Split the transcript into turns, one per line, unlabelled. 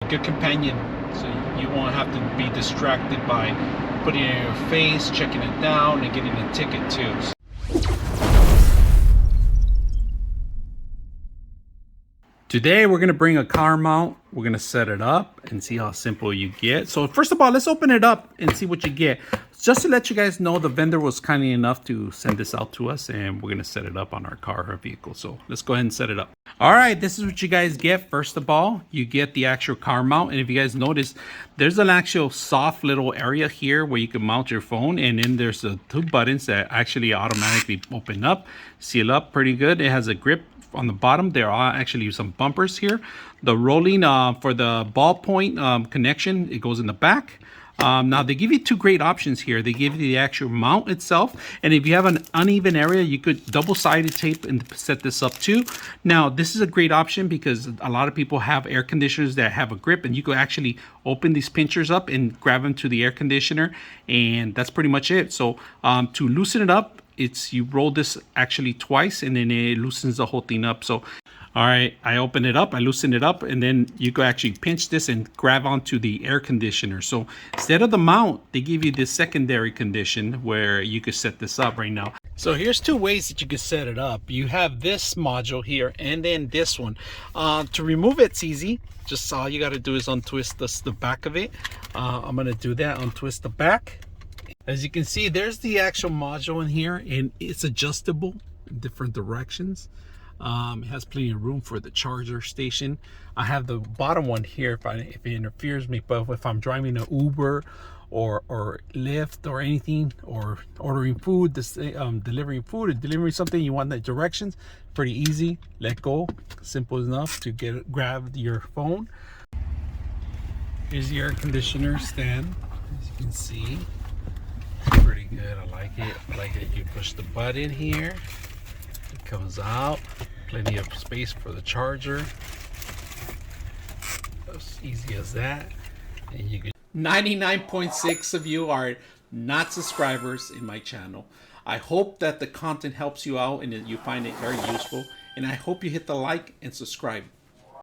good companion, so you won't have to be distracted by putting it in your face, checking it down, and getting a ticket too. Today we're going to bring a car mount. We're going to set it up and see how simple you get. So first of all, let's open it up and see what you get. Just to let you guys know, the vendor was kind enough to send this out to us, and we're going to set it up on our car or vehicle. So let's go ahead and set it up. All right, this is what you guys get. First of all, you get the actual car mount. And if you guys notice, there's an actual soft little area here where you can mount your phone. And then there's the two buttons that actually automatically open up, seal up pretty good. It has a grip on the bottom. There are actually some bumpers here. The rolling for the ballpoint connection, it goes in the back. Now they give you two great options here. They give you the actual mount itself, and if you have an uneven area, you could double-sided tape and set this up too. Now this is a great option because a lot of people have air conditioners that have a grip, and you could actually open these pinchers up and grab them to the air conditioner, and that's pretty much it. So to loosen it up, you roll this actually twice, and then it loosens the whole thing up. So all right, I open it up, I loosen it up, and then you can actually pinch this and grab onto the air conditioner. So instead of the mount, they give you this secondary condition where you could set this up right now. So here's two ways that you can set it up. You have this module here and then this one. To remove it's easy. Just all you got to do is untwist the back of it. I'm going to do that, untwist the back. As you can see, there's the actual module in here, and it's adjustable in different directions. It has plenty of room for the charger station. I have the bottom one here if it interferes with me, but if I'm driving an Uber or Lyft or anything, or ordering food, delivering food or delivering something, you want the directions, pretty easy. Let go, simple enough to grab your phone. Here's the air conditioner stand, as you can see. Pretty good. I like it. I like that you push the button here, it comes out, plenty of space for the charger. As easy as that. And you can 99.6 of you are not subscribers in my channel. I hope that the content helps you out and that you find it very useful, and I hope you hit the like and subscribe.